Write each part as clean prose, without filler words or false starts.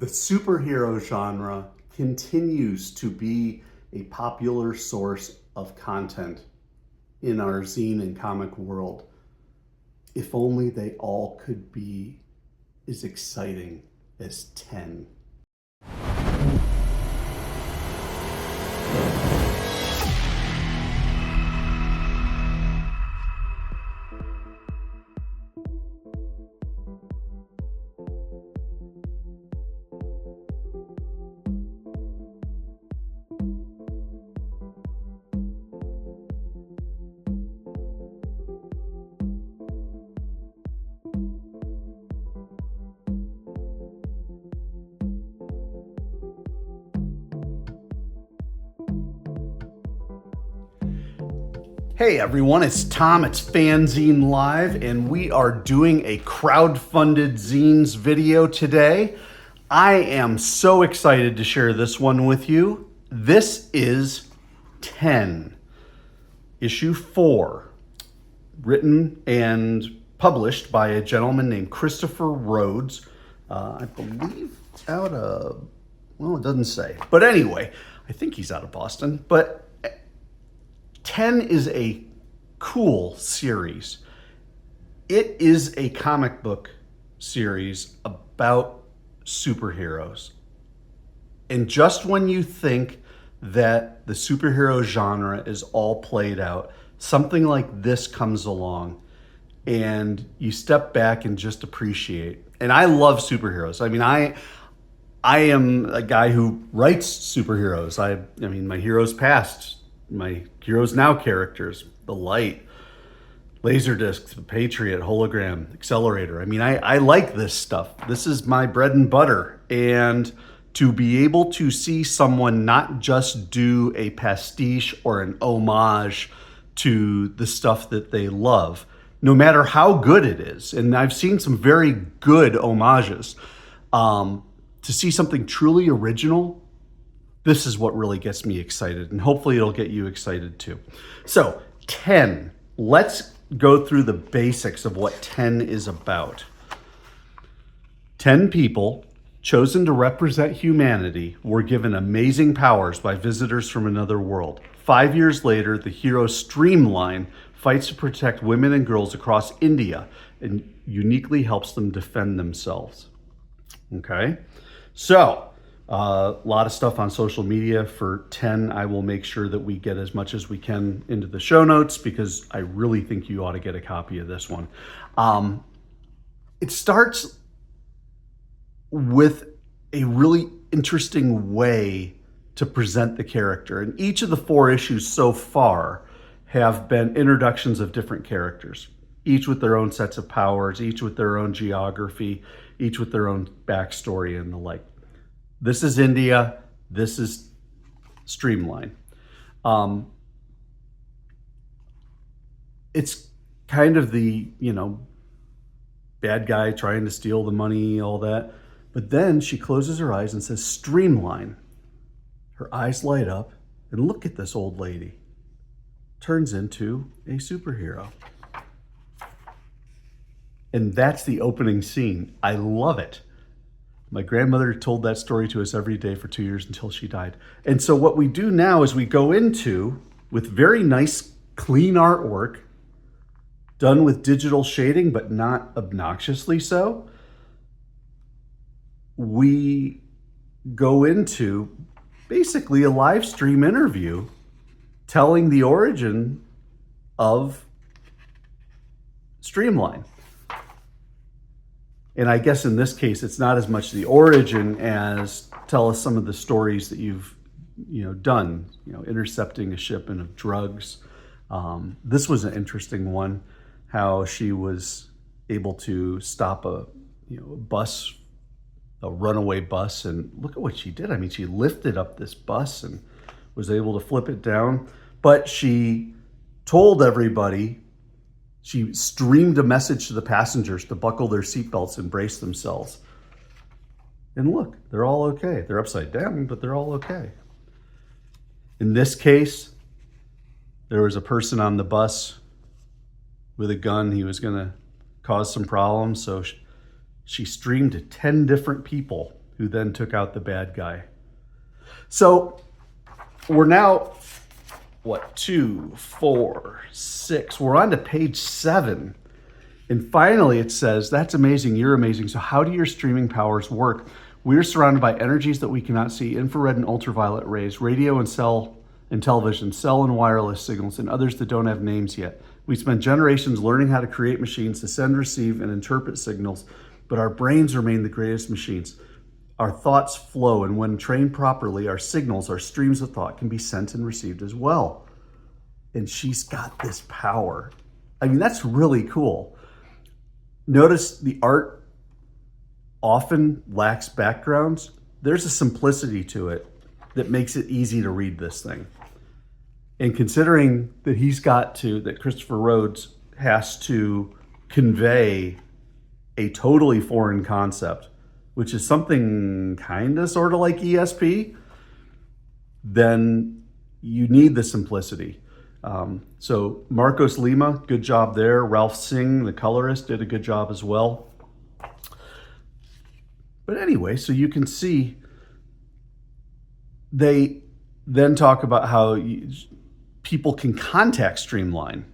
The superhero genre continues to be a popular source of content in our zine and comic world. If only they all could be as exciting as 10. Hey everyone, it's Tom, it's FANzine Live, and we are doing a crowdfunded zines video today. I am so excited to share this one with you. This is 10, issue 4, written and published by a gentleman named Christopher Rhodes. I believe out of, well, it doesn't say, but anyway, I think he's out of Boston, but 10 is a cool series. It is a comic book series about superheroes. And just when you think that the superhero genre is all played out, something like this comes along and you step back and just appreciate. And I love superheroes. I mean, I am a guy who writes superheroes. I mean, my heroes past, my Heroes Now characters, The Light, Laserdisc, The Patriot, Hologram, Accelerator. I mean, I like this stuff. This is my bread and butter. And to be able to see someone not just do a pastiche or an homage to the stuff that they love, no matter how good it is, and I've seen some very good homages, to see something truly original, this is what really gets me excited, and hopefully it'll get you excited too. So 10, let's go through the basics of what 10 is about. 10 people chosen to represent humanity were given amazing powers by visitors from another world. 5 years later, the hero Streamline fights to protect women and girls across India and uniquely helps them defend themselves. Okay, so a lot of stuff on social media for 10. I will make sure that we get as much as we can into the show notes because I really think you ought to get a copy of this one. It starts with a really interesting way to present the character. And each of the 4 issues so far have been introductions of different characters, each with their own sets of powers, each with their own geography, each with their own backstory and the like. This is India. This is Streamline. It's kind of the, bad guy trying to steal the money, all that. But then she closes her eyes and says, Streamline. Her eyes light up, and look at this old lady. Turns into a superhero. And that's the opening scene. I love it. My grandmother told that story to us every day for 2 years until she died. And so what we do now is we go into, with very nice, clean artwork, done with digital shading, but not obnoxiously so, we go into basically a live stream interview telling the origin of Streamline. And I guess in this case, it's not as much the origin as tell us some of the stories that you've, done, intercepting a shipment of drugs. This was an interesting one, how she was able to stop a bus, a runaway bus, and look at what she did. I mean, she lifted up this bus and was able to flip it down, but she told everybody, she streamed a message to the passengers to buckle their seatbelts and brace themselves. And look, they're all okay. They're upside down, but they're all okay. In this case, there was a person on the bus with a gun. He was going to cause some problems, so she streamed to 10 different people who then took out the bad guy. So we're now, 2, 4, 6. We're on to page 7. And finally it says, that's amazing, you're amazing. So how do your streaming powers work? We're surrounded by energies that we cannot see, infrared and ultraviolet rays, radio and television, cell and wireless signals, and others that don't have names yet. We spent generations learning how to create machines to send, receive, and interpret signals, but our brains remain the greatest machines. Our thoughts flow, and when trained properly, our signals, our streams of thought can be sent and received as well. And she's got this power. I mean, that's really cool. Notice the art often lacks backgrounds. There's a simplicity to it that makes it easy to read this thing. And considering that that Christopher Rhodes has to convey a totally foreign concept, which is something kind of sort of like ESP, then you need the simplicity. So Marcos Lima, good job there. Ralph Singh, the colorist, did a good job as well. But anyway, so you can see they then talk about how people can contact Streamline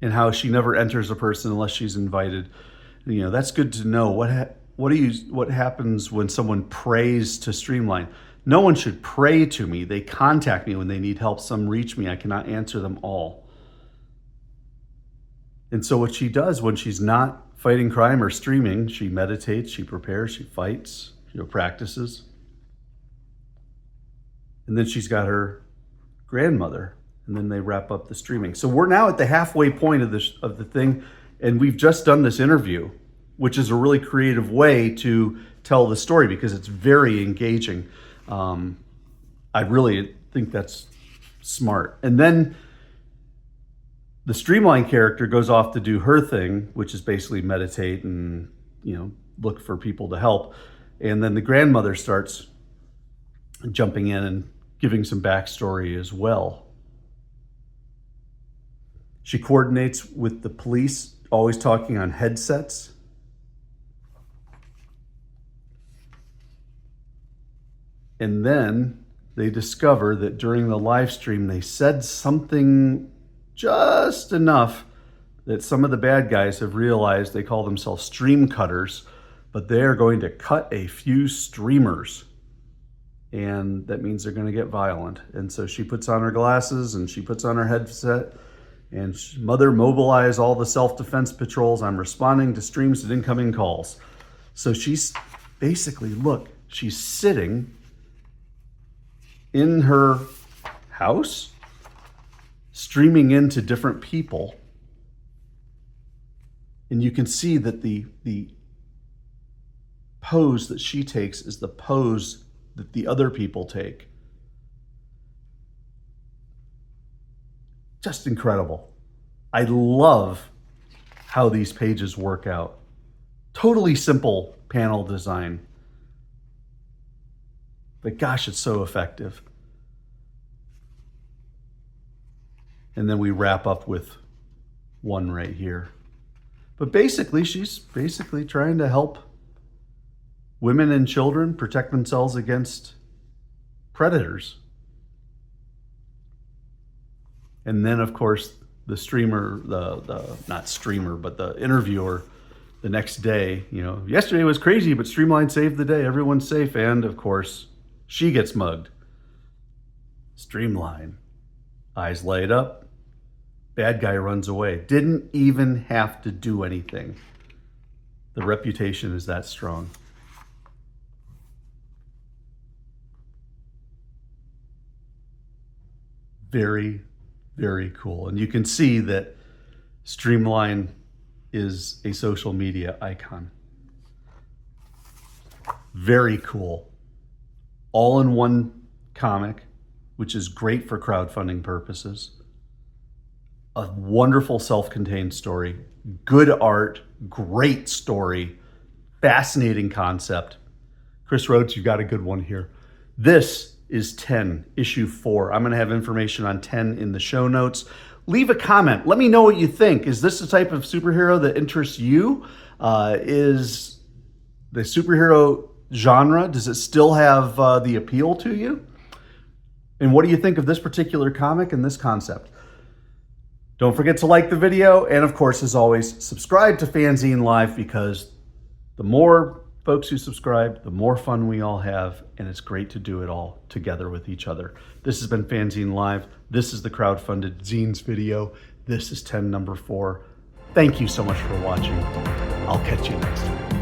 and how she never enters a person unless she's invited. You know, that's good to know. What happens when someone prays to Streamline? No one should pray to me. They contact me when they need help. Some reach me. I cannot answer them all. And so what she does when she's not fighting crime or streaming, she meditates, she prepares, she fights, practices. And then she's got her grandmother, and then they wrap up the streaming. So we're now at the halfway point of the thing, and we've just done this interview, which is a really creative way to tell the story because it's very engaging. I really think that's smart. And then the Streamline character goes off to do her thing, which is basically meditate and, look for people to help. And then the grandmother starts jumping in and giving some backstory as well. She coordinates with the police, always talking on headsets. And then they discover that during the live stream, they said something just enough that some of the bad guys have realized they call themselves stream cutters, but they're going to cut a few streamers. And that means they're going to get violent. And so she puts on her glasses and she puts on her headset, and Mother, mobilize all the self-defense patrols. I'm responding to streams and incoming calls. So she's basically, she's sitting in her house, streaming into different people. And you can see that the pose that she takes is the pose that the other people take. Just incredible. I love how these pages work out. Totally simple panel design. But gosh, it's so effective. And then we wrap up with one right here. But basically, she's trying to help women and children protect themselves against predators. And then, of course, the streamer, not streamer, but the interviewer the next day, yesterday was crazy, but Streamline saved the day. Everyone's safe. And, of course, she gets mugged. Streamline. Eyes light up. Bad guy runs away. Didn't even have to do anything. The reputation is that strong. Very, very cool. And you can see that Streamline is a social media icon. Very cool. All in one comic, which is great for crowdfunding purposes. A wonderful self-contained story, good art, great story, fascinating concept. Chris Rhodes, you got a good one here. This is 10, issue 4. I'm going to have information on 10 in the show notes. Leave a comment. Let me know what you think. Is this the type of superhero that interests you? Is the superhero genre? Does it still have the appeal to you? And what do you think of this particular comic and this concept? Don't forget to like the video, and of course, as always, subscribe to FANzine Live, because the more folks who subscribe, the more fun we all have, and it's great to do it all together with each other. This has been FANzine Live. This is the crowdfunded zines video. This is 10 number 4. Thank you so much for watching. I'll catch you next time.